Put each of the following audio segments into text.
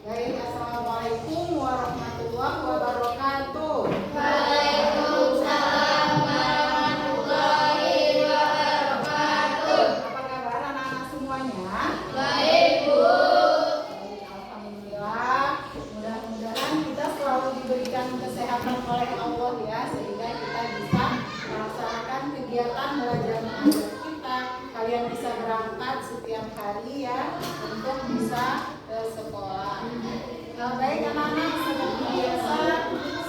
Baik, assalamualaikum warahmatullahi wabarakatuh. Waalaikumsalam warahmatullahi wabarakatuh. Apa kabar anak-anak semuanya? Baik, Bu. Baik, alhamdulillah. Mudah-mudahan kita selalu diberikan kesehatan oleh Allah ya, sehingga kita bisa melaksanakan kegiatan belajar mengajar kita. Kalian bisa berangkat setiap hari ya untuk bisa ke sekolah. Baik anak-anak, seperti biasa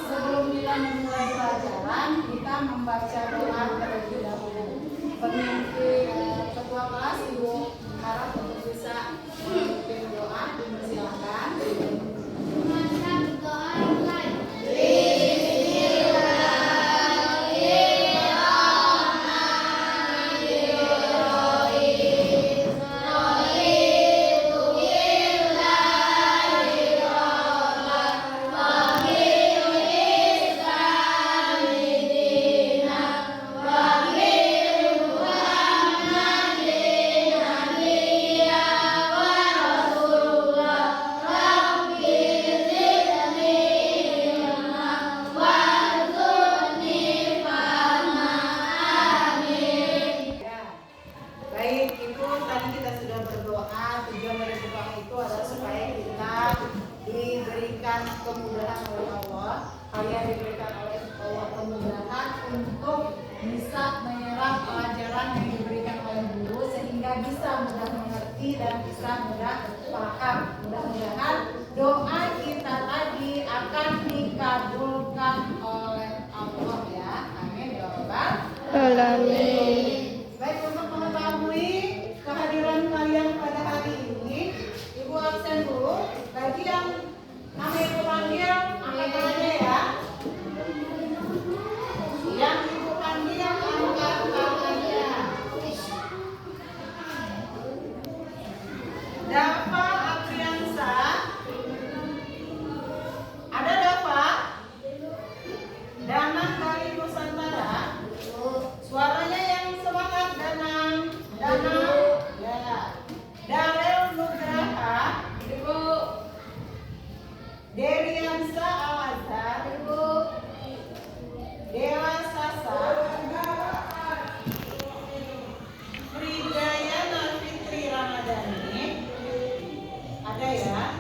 sebelum kita memulai pelajaran kita membaca doa terlebih dahulu. Pemimpin ketua kelas Ibu harap untuk bisa memimpin doa. Silakan. Baik, itu tadi kita sudah berdoa. Tujuan dari doa itu adalah supaya kita diberikan kemudahan oleh Allah. Kalian diberikan oleh Allah kemudahan untuk bisa menyerap pelajaran yang diberikan oleh guru sehingga bisa mudah mengerti dan bisa mudah paham. Mudah-mudahan doa kita tadi akan dikabulkan oleh Allah ya. Amin ya rabbal alamin. Baik, untuk mengetahui kehadiran kalian pada hari ini, Ibu absen dulu. Bagi yang nama Ibu panggil, angkat tangannya ya. Yang Ibu panggil, angkat tangannya. Dava Apriansa. Ada Dava? Danang dari Nusantara. Suaranya yang semangat, Danang. Danang. Ya. Darel Nugraha. Ibu. Deriansa Al-Azhar. Ibu. Dewa Sasa. Fridayana Fitri Ramadhani. Ada ya.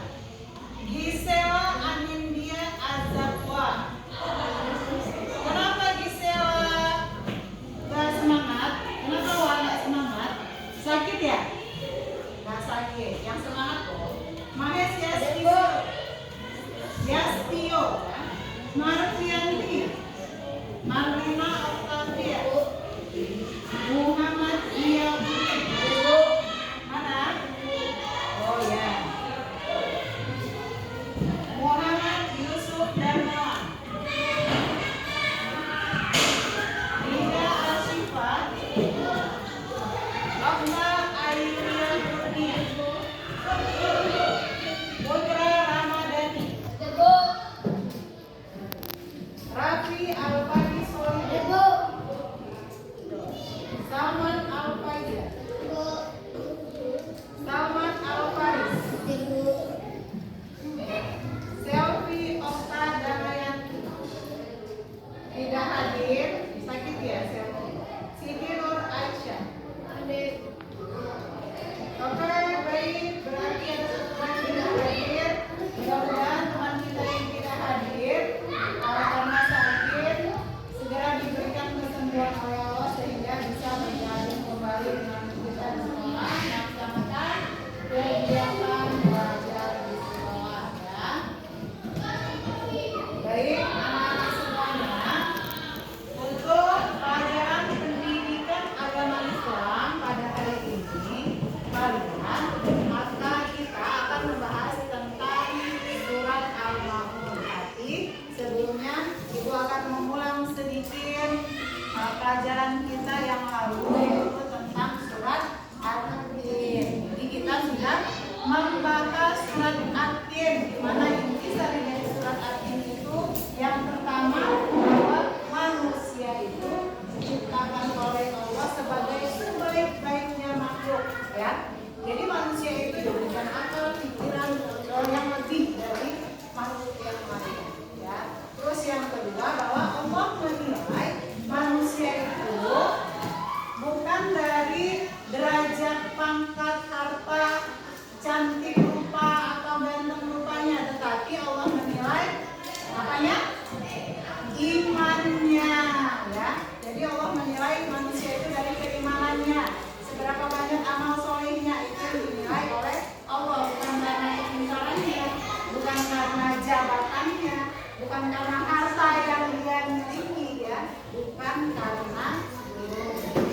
Gisela Anindya Azakwa. Kenapa Gisela gak semangat? Kenapa Wak gak semangat? Sakit ya? Gak sakit. Yang semangat kok. Mahes Yastio. Yastio. Marfianti. Marlina Octavia. Muhammad Ziyaudin. Mana? Oh ya. Muhammad Yusuf Darmawan. Rida Ashifa. Rahma Ayunia Kurnia. Putra Ramadhani. Raffi Alfani Solihin. Salman Al-Faizah. Salman Al-Faris. Selfie Okta Damayanti. Tidak hadir. Sakit ya Selfie. Siti Nur Aisyah. Oke, baik. Berarti ada satu yang tidak hadir. Mudah-mudahan teman kita yang tidak hadir karena sakit segera diberikan kesembuhan oleh Allah sehingga bisa bergabung kembali dengan kita di sekolah melaksanakan kegiatan belajar di sekolah ya. Baik, anak-anak semuanya, untuk pelajaran pendidikan agama Islam pada hari ini kalian maka kita akan membahas tentang surat Al-Ma'un. Tapi sebelumnya Ibu akan mengulang sedikit pelajaran kita yang lalu yaitu tentang surat At-Tin. Jadi kita sudah membahas surat At-Tin di mana intisari dari surat At-Tin itu yang pertama bahwa manusia itu diciptakan oleh Allah sebagai sebaik-baiknya makhluk ya. Jadi manusia itu diberikan akal, pikiran yang lebih bukan karena harta yang dia miliki ya, bukan karena ilmu.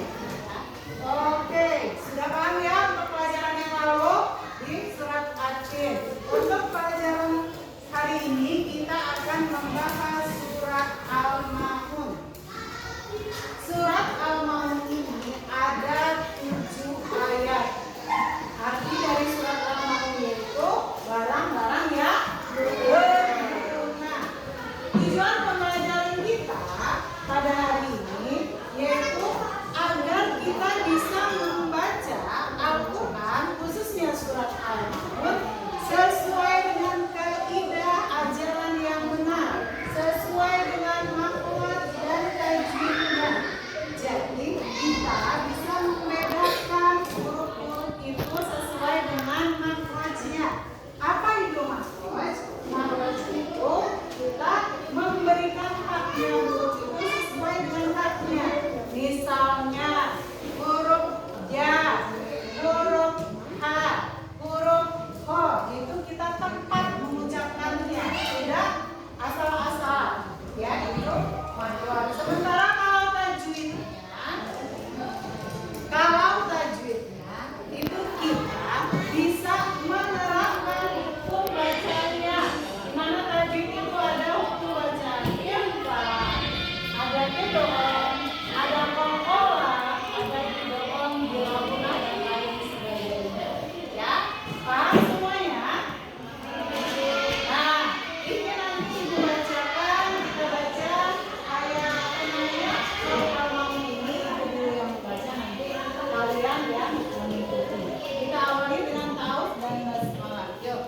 Oke, sudah paham ya untuk pelajaran yang lalu di surat Ad-Din. Untuk pelajaran hari ini kita akan membahas surat Al-Ma'un. Surat Al-Ma'un ini ada 7 ayat. Arti dari surat Al-Ma'un yaitu barang-barang yang berguna. Tujuan pembelajaran kita pada hari ini yaitu agar kita bisa membaca Al-Quran, khususnya surat Al-Ma'un, sesuai dengan kaidah ajaran yang benar, sesuai dengan makhraj dan tajwidnya. Jadi kita bisa membedakan huruf-huruf itu sesuai dengan makhrajnya. Apa itu makhraj? Makhraj itu kita memberikan haknya huruf itu sesuai dengan haknya. Misalnya huruf ya, huruf h, huruf ho, itu kita tepat mengucapkannya, tidak asal-asal. Ya, itu makhraj. Sementara kalau tajwidnya itu kita bisa menerapkan hukum bacanya. Di mana tajwid itu ada hukum bacanya, ada kedong, ada kokola, ada didorong, dilakukan dan lain sebagainya. Ya, paham semuanya? Nah, ini nanti Ibu bacakan, kita baca ayat surat Al-Ma'un ini. Aku dulu yang membaca, nanti kalian yang mengikuti. Kita awali dengan ta'awudz dan basmalah. Yuk.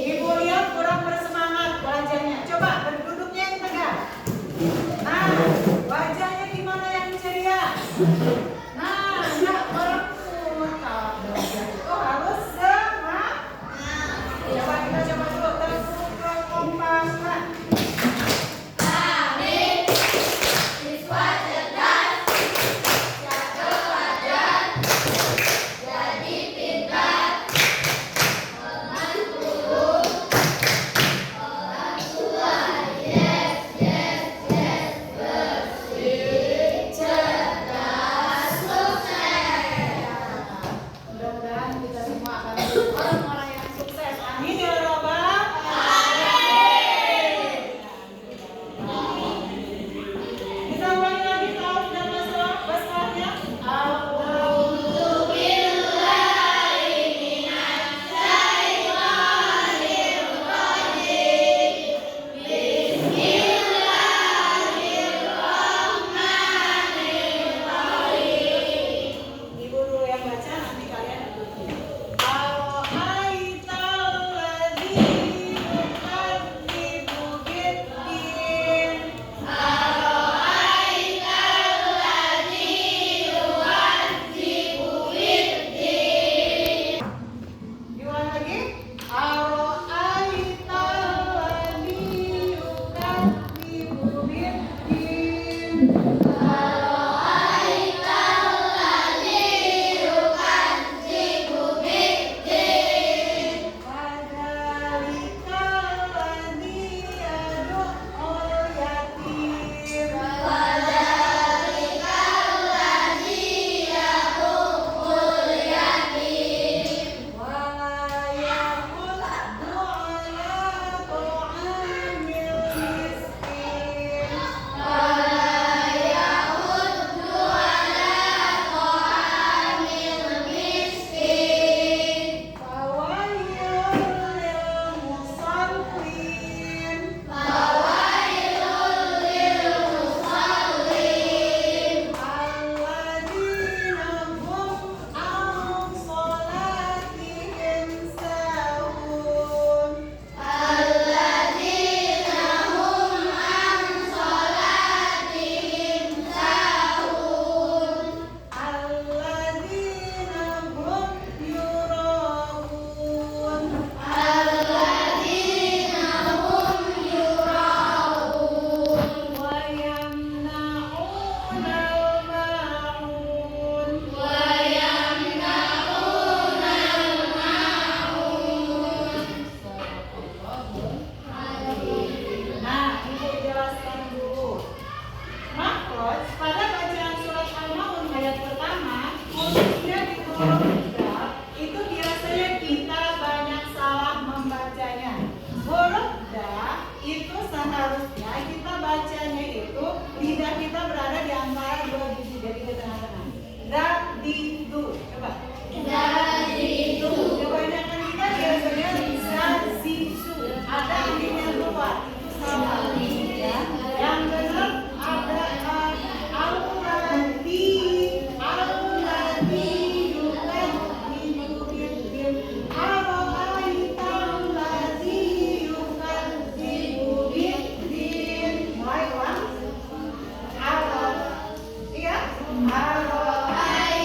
Ibu lihat kurang bersemangat wajahnya. Coba berduduknya yang tegak. Nah, wajahnya gimana yang ceria? Nah, enggak merekut. Kalau belajar itu harus semangat. Coba kita coba dulu terstruktur kompas. Kami siswa cerdas, siap belajar, jadi pintar, teman guru, orang tua, yes, yes, yes, bersih, cerdas, seharusnya kita bacanya itu lidah kita berada di antara dua gigi, jadi di tengah-tengah. Dadidu, coba. Dadidu. Kebanyakan kita biasanya zazizu, ada anginnya keluar. Salah. Ya. Yang benar ada auladi, yukan dibudin, aro'aitamladi yukan dibudin. Mulai ulang. Iya. Aro'aitamladi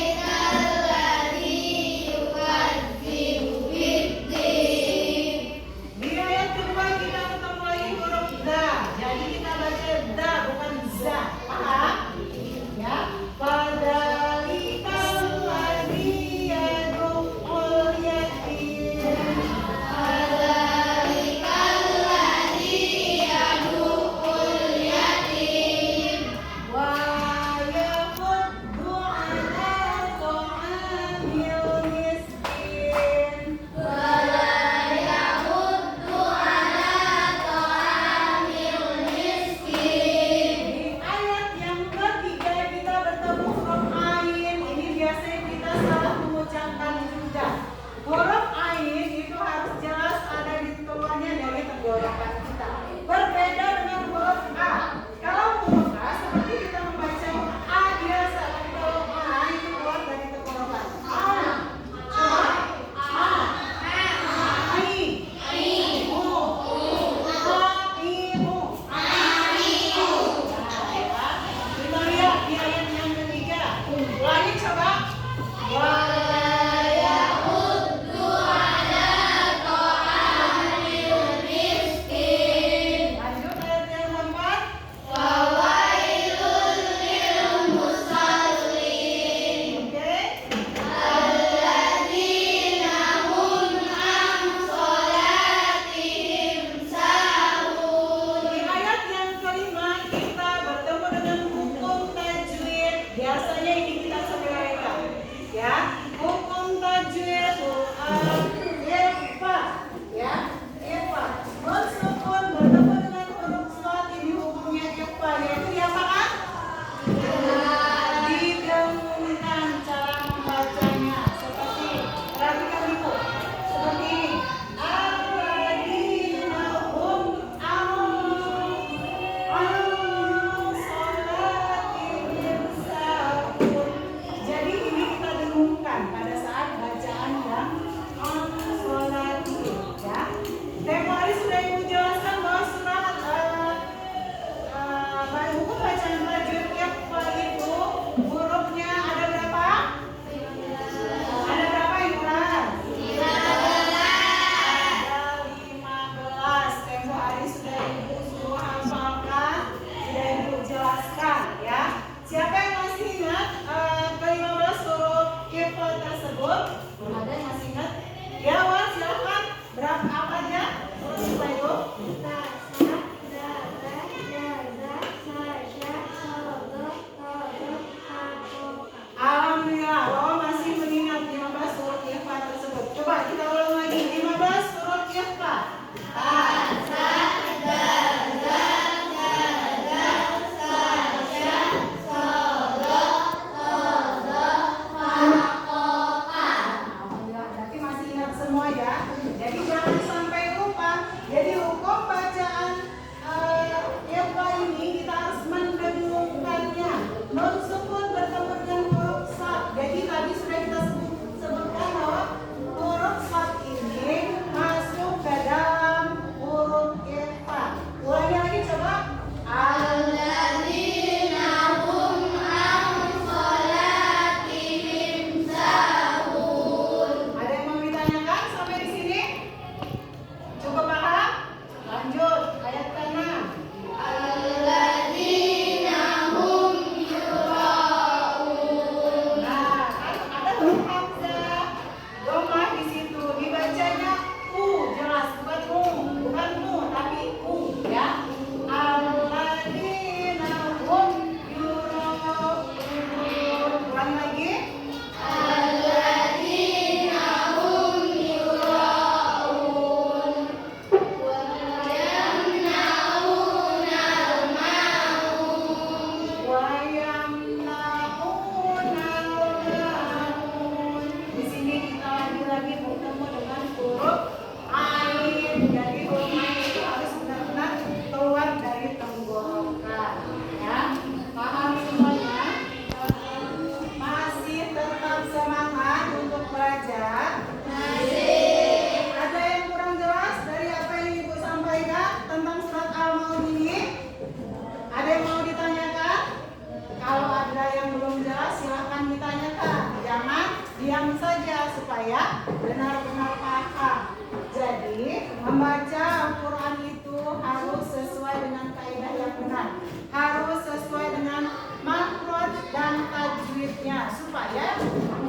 membaca Al-Quran itu harus sesuai dengan kaidah yang benar, harus sesuai dengan makhraj dan tajwidnya, supaya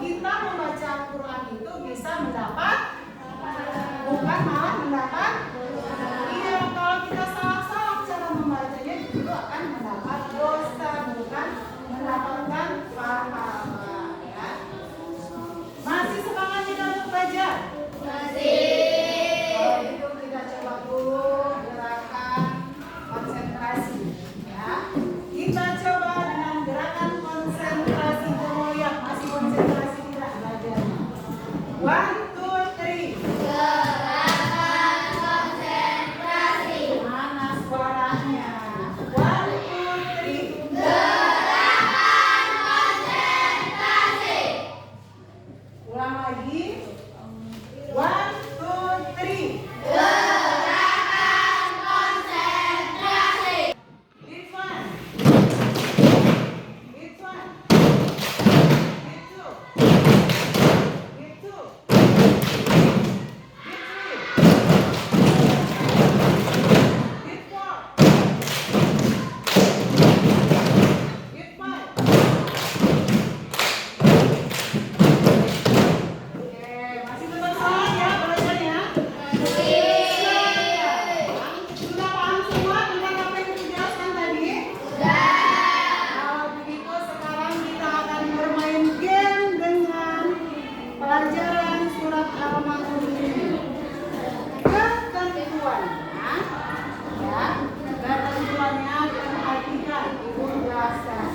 kita membaca Al-Quran itu bisa mendapat, bukan malah mendapat. Iya, kalau kita salah-salah cara membacanya itu akan mendapat dosa, bukan mendapatkan pahala. Ya. Masih semangat kita untuk belajar? Kalau gitu kita coba dulu gerakan konsentrasi. Ya. Kita coba dengan gerakan konsentrasi. Kita lihat masih konsentrasi tidak belajarnya. 1, 2, 3. Gerakan konsentrasi. Mana suaranya? 1, 2, 3. Gerakan konsentrasi. Ulang lagi. 1, 2, 3. Gerakan konsentrasi. This one. This one. This two. This two. This three. This four. This five. Oke, masih tetap semangat ya belajarnya. Sudah paham semua tentang apa yang dijelaskan tadi? Kalau begitu sekarang kita akan bermain game dengan pelajaran surat Al-Ma'un ini. Ketentuannya, ya, ketentuannya perhatikan, ibu jelaskan.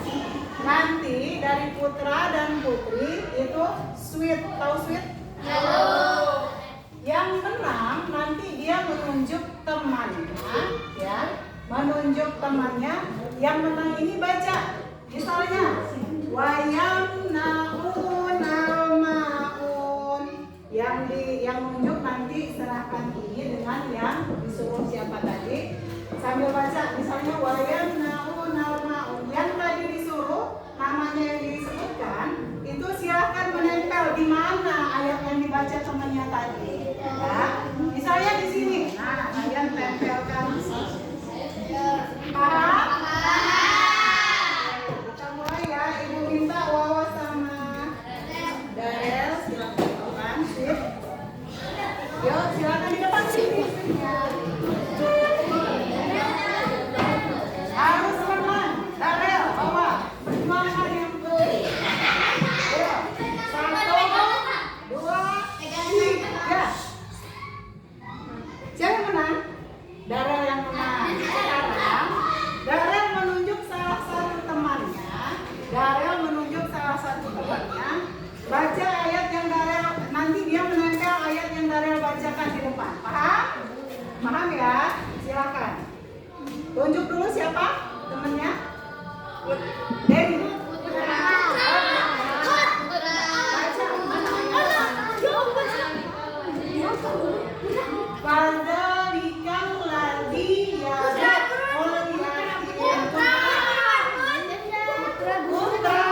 Nanti dari putra dan putri itu sweet, tahu sweet? Yang menang nanti dia menunjuk temannya, ya, menunjuk temannya. Yang menang ini baca, misalnya wayamnaun al-maun. Yang menunjuk nanti serahkan ini dengan yang disuruh siapa tadi, sambil baca, misalnya wayamnaun al-maun. Yang tadi disuruh namanya yang disebutkan itu silahkan menempel di mana ayat yang dibaca temannya tadi. Ya, misalnya di sini. Nah, kalian tempelkan. Paham? Kita mulai ya. Ibu minta Wawa sama Darel silakan. Sip. Yuk, silakan di depan sini. Harus menang. Darel, Wawa. Gimana kalian? Ayo. 1, 2, 3. Siapa yang menang? Darel yang menang. Sekarang Darel menunjuk salah satu temannya. Darel menunjuk salah satu temannya. Baca ayat yang Darel, nanti dia menempel ayat yang Darel bacakan di depan. Paham? Paham ya? Silakan. Tunjuk dulu siapa temannya. Dewi. Fadzalika alladzi yad'ul yatim. Putra.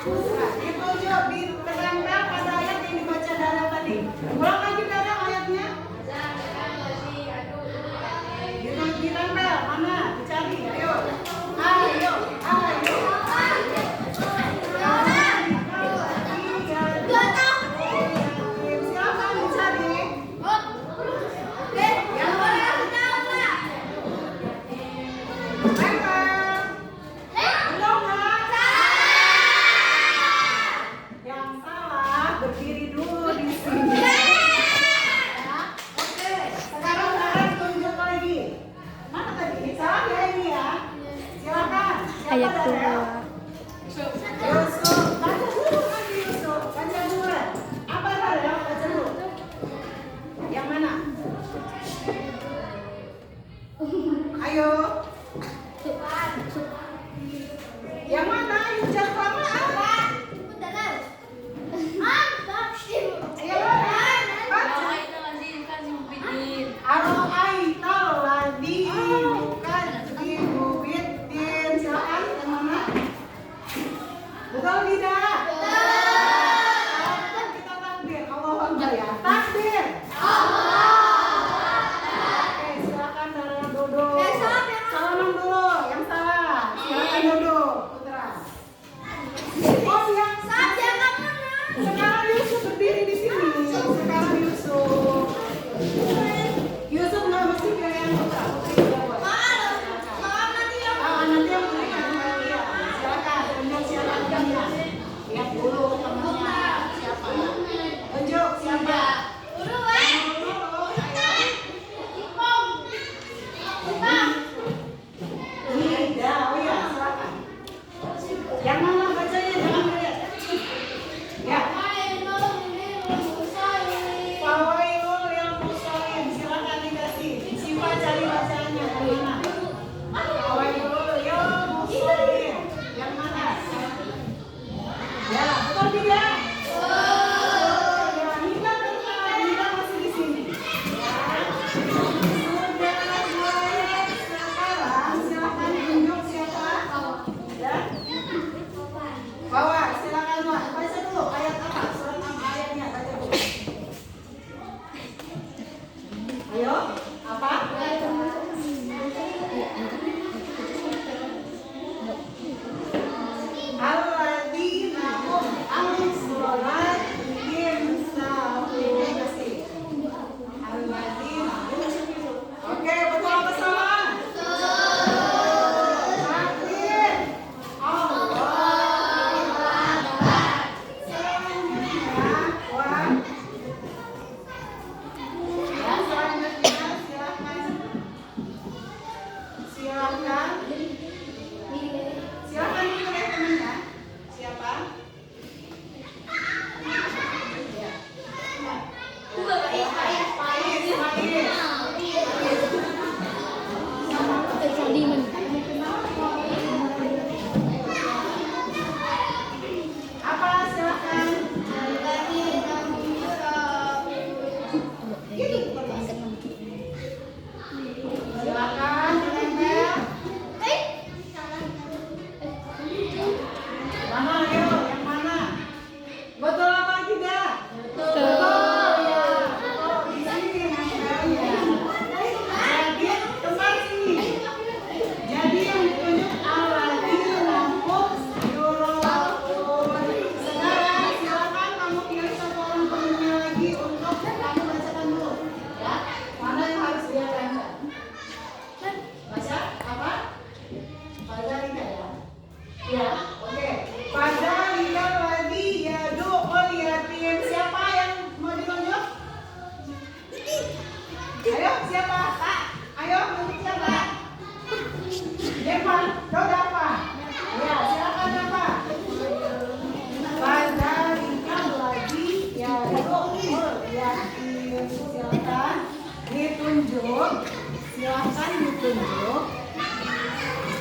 Putra. Ditunjuk, ditempel pada ayat yang dibaca Darel tadi. Ulang lagi Darel ayatnya. Ditempel, mana? Dicari, ayo. Ayo, ayo. Silakan dicari. Yang salah berdiri dulu di sini.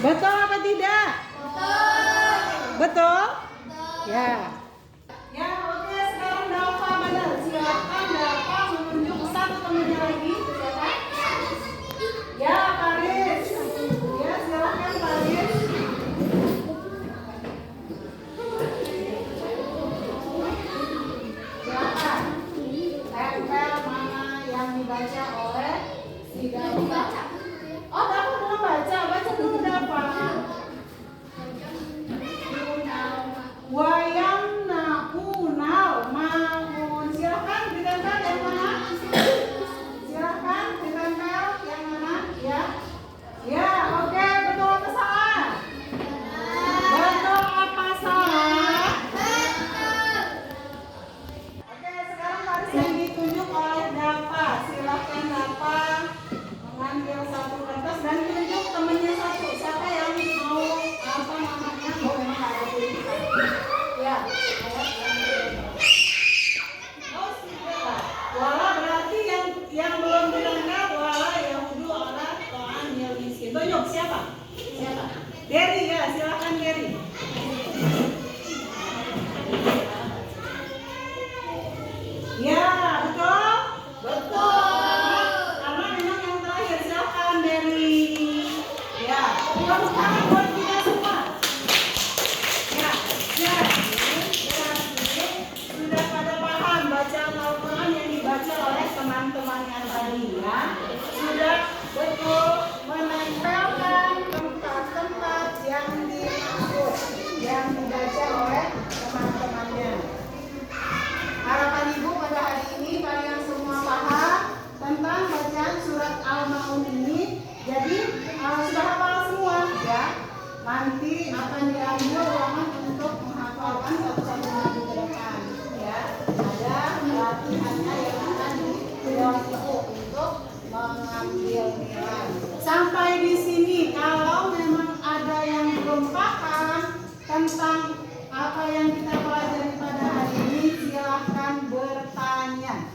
Betul apa tidak? Betul? Ya. Ya, oke, sekarang Dafa benar. Silakan Dafa menunjuk satu temannya lagi. Silakan. Ya, Faris. Ya, silakan Faris. Silakan. Tempel mana yang dibaca oleh si Dafa. Oh, Dafa belum baca. Baca dulu Dafa. Wayam naunal maun. Silakan ditempel yang mana? Silakan ditempel yang mana? Ya. Ya, oke, betul atau salah? Betul apa salah? Oke, sekarang baris yang ditunjuk oleh Dafa. Silakan Dafa mengambil satu kertas dan tunjuk temannya satu. Siapa yang mau apa namanya? Oh, memang ada tulisan. Ya, oh sudah. Wala berarti yang belum ditangkap wala yahudu ala ta'an yal miskin. Tunjuk siapa? Siapa? Derry ya, silakan Derry. Ya, betul? Betul. Karena memang yang terakhir silakan Derry. Ya, tepuk tangan buat kita semua. Ya, sudah pada paham baca Al-Quran yang dibaca oleh teman-teman yang tadi ya. Sudah betul menempelkan tempat-tempat yang dimaksud yang dibaca oleh teman-temannya. Harapan Ibu pada hari ini kalian semua paham tentang bacaan surat Al-Maun ini. Jadi sudah hafal semua ya. Nanti akan diambil ulangan untuk menghafalkan satu-satu minggu ke depan ya. Ada latihannya yang akan dibuat Ibu untuk mengambil nilai. Sampai di sini kalau memang ada yang belum paham tentang apa yang kita pelajari pada hari ini, silahkan bertanya.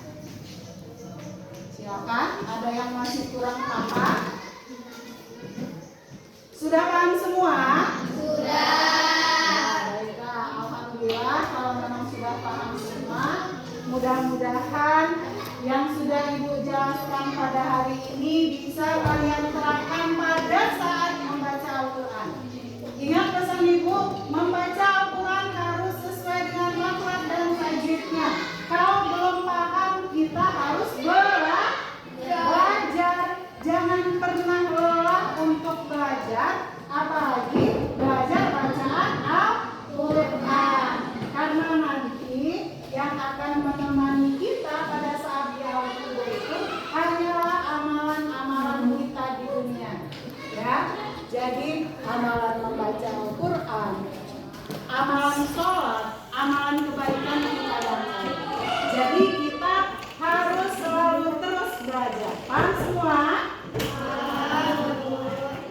Silakan, ada yang masih kurang paham? Sudah paham semua? Sudah. Baiklah, alhamdulillah kalau memang sudah paham semua. Mudah-mudahan yang sudah Ibu jelaskan pada hari ini bisa kalian terapkan pada saat membaca Al-Quran. Ingat pesan Ibu, membaca Al-Quran harus sesuai dengan makhraj dan tajwidnya. Kalau belum paham, kita harus belajar. Jangan pernah lelah untuk belajar, apalagi belajar bacaan Al-Quran. Karena nanti yang akan menemani kita pada saat di alam kubur itu hanyalah amalan-amalan kita di dunia. Ya, jadi amalan membaca Al-Quran, amalan sholat, amalan kebaikan kita lakukan. Jadi kita harus selalu terus belajar. Paham semua?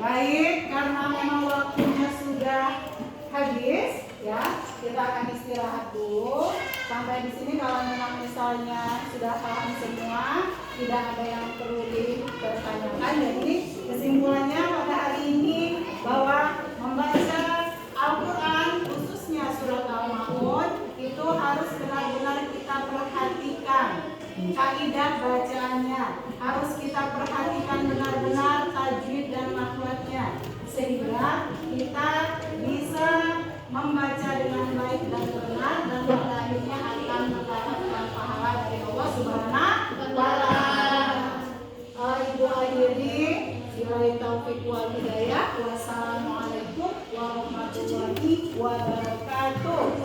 Baik, karena memang waktunya sudah habis, ya kita akan istirahat dulu. Sampai di sini kalau memang misalnya sudah paham semua, tidak ada yang perlu dipertanyakan. Jadi kesimpulannya pada hari ini bahwa membaca Al-Quran khususnya surat Al-Maun itu harus benar-benar kita perhatikan kaidah bacaannya, harus kita perhatikan benar-benar tajwid dan makhrajnya sehingga kita bisa membaca dengan baik dan benar dan pada akhirnya akan mendapatkan pahala dari Allah Subhanahu wa Ta'ala. Ibu akhiri, billahi taufiq wal hidayah. Wassalamualaikum warahmatullahi wabarakatuh.